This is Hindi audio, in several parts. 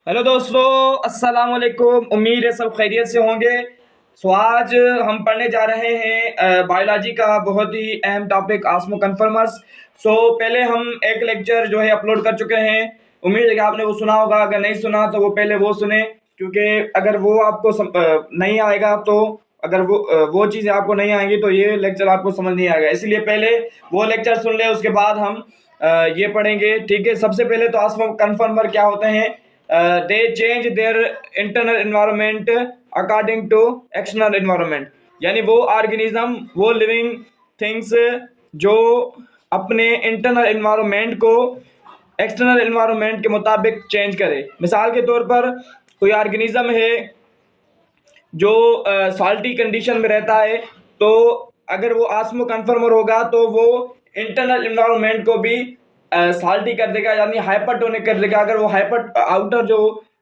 हेलो दोस्तों, अस्सलाम वालेकुम। उम्मीद है सब खैरियत से होंगे। आज हम पढ़ने जा रहे हैं बायोलॉजी का बहुत ही अहम टॉपिक आस्मो कन्फर्मर्स। पहले हम एक लेक्चर जो है अपलोड कर चुके हैं। उम्मीद है कि आपने वो सुना होगा। अगर नहीं सुना तो वो पहले वो सुने, क्योंकि अगर वो आपको नहीं आएगा तो अगर वो चीज़ें आपको नहीं आएंगी तो ये लेक्चर आपको समझ नहीं आएगा। इसलिए पहले वो लेक्चर सुन ले, उसके बाद हम ये पढ़ेंगे। ठीक है, सबसे पहले तो आस्मो कन्फर्मर क्या होते हैं। They change their internal environment according to external environment. यानी वो ऑर्गेनिज्म, वो लिविंग थिंग्स जो अपने इंटरनल एनवायरनमेंट को एक्सटर्नल एनवायरनमेंट के मुताबिक चेंज करे। मिसाल के तौर पर कोई ऑर्गेनिज्म है जो सॉल्टी कंडीशन में रहता है, तो अगर वो आस्मो कन्फर्मर होगा तो वो इंटरनल एनवायरनमेंट को भी साल्टी कर देगा, यानी हाइपरटोनिक कर देगा। अगर वो हाइपर आउटर जो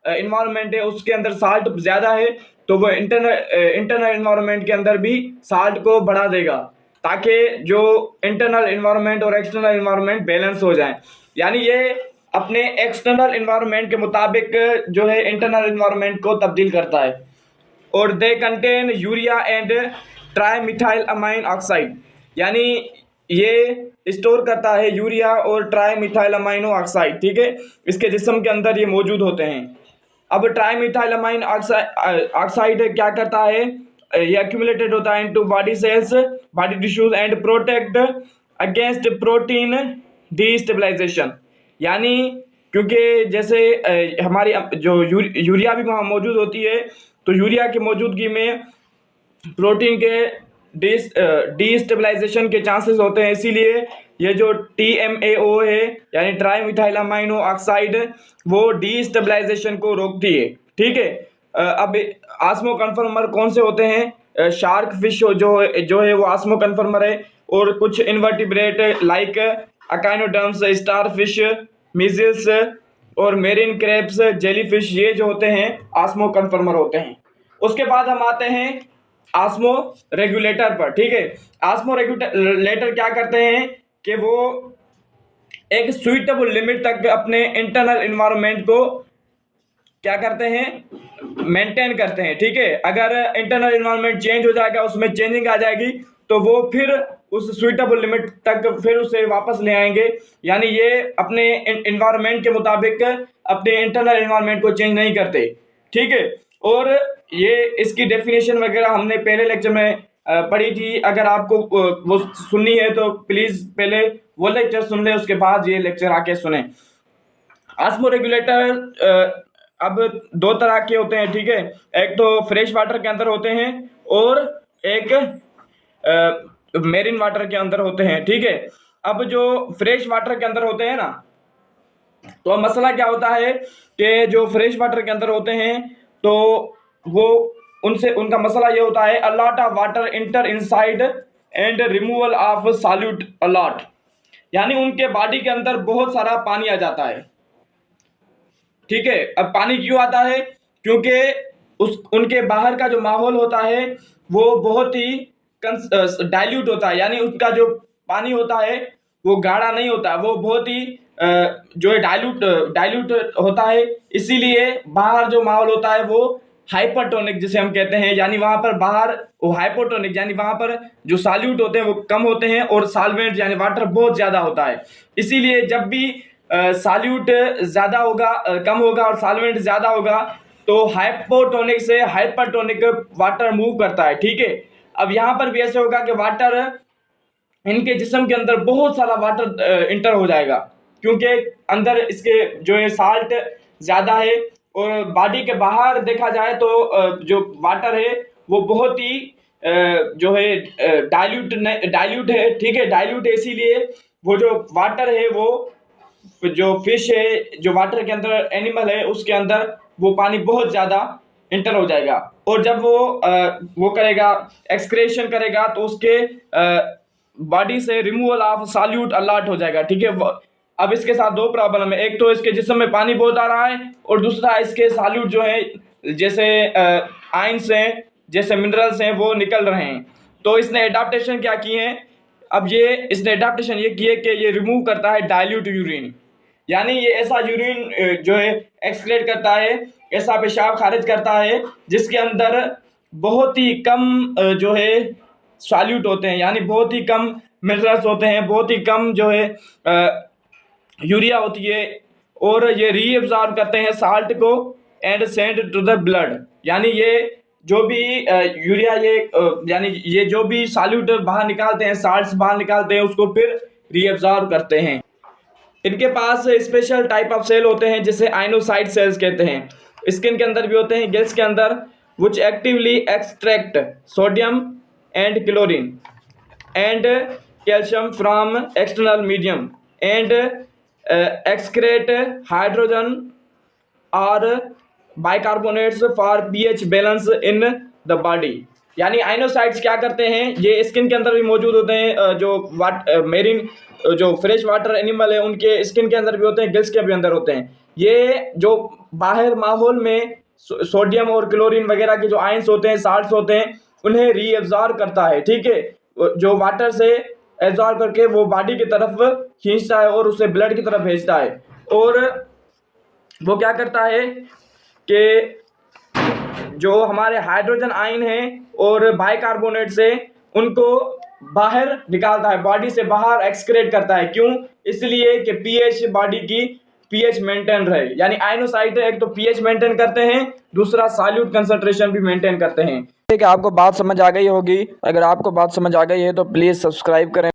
इन्वायरमेंट है उसके अंदर साल्ट ज़्यादा है, तो वो इंटरनल इन्वायरमेंट के अंदर भी साल्ट को बढ़ा देगा, ताकि जो इंटरनल इन्वायरमेंट और एक्सटर्नल इन्वायरमेंट बैलेंस हो जाए। यानी ये अपने एक्सटर्नल इन्वायरमेंट के मुताबिक जो है इंटरनल इन्वायरमेंट को तब्दील करता है। और they contain urea and tri methyl amine oxide. यानी ये स्टोर करता है यूरिया और ट्राई मिथाइल अमाइनो ऑक्साइड। ठीक है, इसके जिस्म के अंदर ये मौजूद होते हैं। अब ट्राई मिथाइल अमाइन ऑक्साइड क्या करता है, ये एक्यूमुलेटेड होता है into body cells, body tissues and protect against protein destabilization. यानी क्योंकि जैसे हमारी जो यूरिया भी वहाँ मौजूद होती है, तो यूरिया की मौजूदगी में प्रोटीन के डीस्टेबलाइजेशन के चांसेस होते हैं। इसीलिए ये जो TMAO है, यानी ट्राई मिथाइल अमाइनो ऑक्साइड, वो डीस्टेबलाइजेशन को रोकती है। ठीक है। अब आस्मो कन्फर्मर कौन से होते हैं। शार्क फिश जो है वो आस्मो कन्फर्मर है। और कुछ invertebrate like echinoderms, star fish, measles और मेरीन क्रैब्स, जेलीफिश, ये जो होते हैं आस्मो कन्फर्मर होते हैं। उसके बाद हम आते हैं आस्मो रेगुलेटर पर। ठीक है, आस्मो रेगुलेटर क्या करते हैं कि वो एक सुइटेबल लिमिट तक अपने इंटरनल इन्वायरमेंट को क्या करते हैं, मेंटेन करते हैं। ठीक है, अगर इंटरनल इन्वायरमेंट चेंज हो जाएगा, उसमें चेंजिंग आ जाएगी, तो वो फिर उस सुइटेबल लिमिट तक फिर उसे वापस ले आएंगे। यानी ये अपने इन्वायरमेंट के मुताबिक अपने इंटरनल इन्वायरमेंट को चेंज नहीं करते। ठीक है, और ये इसकी डेफिनेशन वगैरह हमने पहले लेक्चर में पढ़ी थी। अगर आपको वो सुननी है तो प्लीज़ पहले वो लेक्चर सुन ले, उसके बाद ये लेक्चर आके सुने। आस्मो रेगुलेटर अब दो तरह के होते हैं। ठीक है, एक तो फ्रेश वाटर के अंदर होते हैं और एक मेरीन वाटर के अंदर होते हैं। ठीक है, अब जो फ्रेश वाटर के अंदर होते हैं ना, तो मसला क्या होता है कि जो फ्रेश वाटर के अंदर होते हैं, तो वो उनसे उनका मसला ये होता है, a lot of water enter inside and removal of solute a lot. यानी उनके बॉडी के अंदर बहुत सारा पानी आ जाता है। ठीक है, अब पानी क्यों आता है, क्योंकि उस उनके बाहर का जो माहौल होता है वो बहुत ही डाइल्यूट होता है। यानी उसका जो पानी होता है वो गाढ़ा नहीं होता, वो बहुत ही जो है डाइल्यूट होता है। इसीलिए बाहर जो माहौल होता है वो हाइपरटोनिक जिसे हम कहते हैं। यानी वहां पर बाहर वो हाइपोटोनिक, यानी वहां पर जो सॉल्यूट होते हैं वो कम होते हैं और सॉल्वेंट यानी वाटर बहुत ज्यादा होता है। इसीलिए जब भी सॉल्यूट ज़्यादा होगा, कम होगा और सॉल्वेंट ज़्यादा होगा, तो हाइपोटोनिक से हाइपरटोनिक वाटर मूव करता है। ठीक है, अब यहाँ पर भी ऐसे होगा कि वाटर, इनके जिस्म के अंदर बहुत सारा वाटर इंटर हो जाएगा, क्योंकि अंदर इसके जो है साल्ट ज़्यादा है। और बॉडी के बाहर देखा जाए तो जो वाटर है वो बहुत ही जो है डाइल्यूट है। ठीक है, डाइल्यूट है, इसीलिए वो जो वाटर है, वो जो फिश है, जो वाटर के अंदर एनिमल है, उसके अंदर वो पानी बहुत ज़्यादा इंटर हो जाएगा। और जब वो करेगा, एक्सक्रेशन करेगा, तो उसके बॉडी से रिमूवल ऑफ सॉल्यूट अलॉट हो जाएगा। ठीक है, अब इसके साथ दो प्रॉब्लम है, एक तो इसके जिस्म में पानी बहुत आ रहा है, और दूसरा इसके सॉल्यूट जो है, जैसे आयंस हैं, जैसे मिनरल्स हैं, वो निकल रहे हैं। तो इसने एडाप्टेशन क्या की है, अब ये इसने एडाप्टेशन ये की है कि ये रिमूव करता है डाइल्यूट यूरिन। यानी ये ऐसा यूरिन जो है एक्सक्रीट करता है, ऐसा पेशाब खारिज करता है जिसके अंदर बहुत ही कम जो है सॉल्यूट होते हैं, यानी बहुत ही कम मिनरल्स होते हैं, बहुत ही कम जो है यूरिया होती है, और ये रीअब्जॉर्ब करते हैं साल्ट को and send to the blood. यानी ये जो भी यूरिया यानी ये जो भी सॉल्यूट बाहर निकालते हैं, साल्ट्स बाहर निकालते हैं, उसको फिर रीअब्जॉर्ब करते हैं। इनके पास स्पेशल टाइप ऑफ सेल होते हैं जिसे आइनोसाइट सेल्स कहते हैं। स्किन के अंदर भी होते हैं, गिल्स के अंदर, which actively extract sodium and chlorine and calcium from external medium and excrete hydrogen और bicarbonates for pH balance in the body. यानी आइनोसाइट्स क्या करते हैं, ये स्किन के अंदर भी मौजूद होते हैं, जो मेरीन जो फ्रेश वाटर एनिमल है उनके स्किन के अंदर भी होते हैं, गिल्स के भी अंदर होते हैं। ये जो बाहर माहौल में सोडियम और क्लोरीन वगैरह के जो आयंस होते हैं, साल्ट्स होते हैं, उन्हें रीअब्जॉर्ब करता है, ठीक है, जो वाटर से एब्जॉर्ब करके वो बॉडी की तरफ खींचता है और उसे ब्लड की तरफ भेजता है। और वो क्या करता है कि जो हमारे हाइड्रोजन आयन हैं और बाइकार्बोनेट्स है उनको बाहर निकालता है, बॉडी से बाहर एक्सक्रेट करता है। क्यों? इसलिए कि पीएच बॉडी की पीएच मेंटेन रहे। यानी आइनोसाइट एक तो पीएच मेंटेन करते हैं, दूसरा सॉल्यूट कंसंट्रेशन भी मेंटेन करते हैं। ठीक है, आपको बात समझ आ गई होगी। अगर आपको बात समझ आ गई है तो प्लीज़ सब्सक्राइब करें।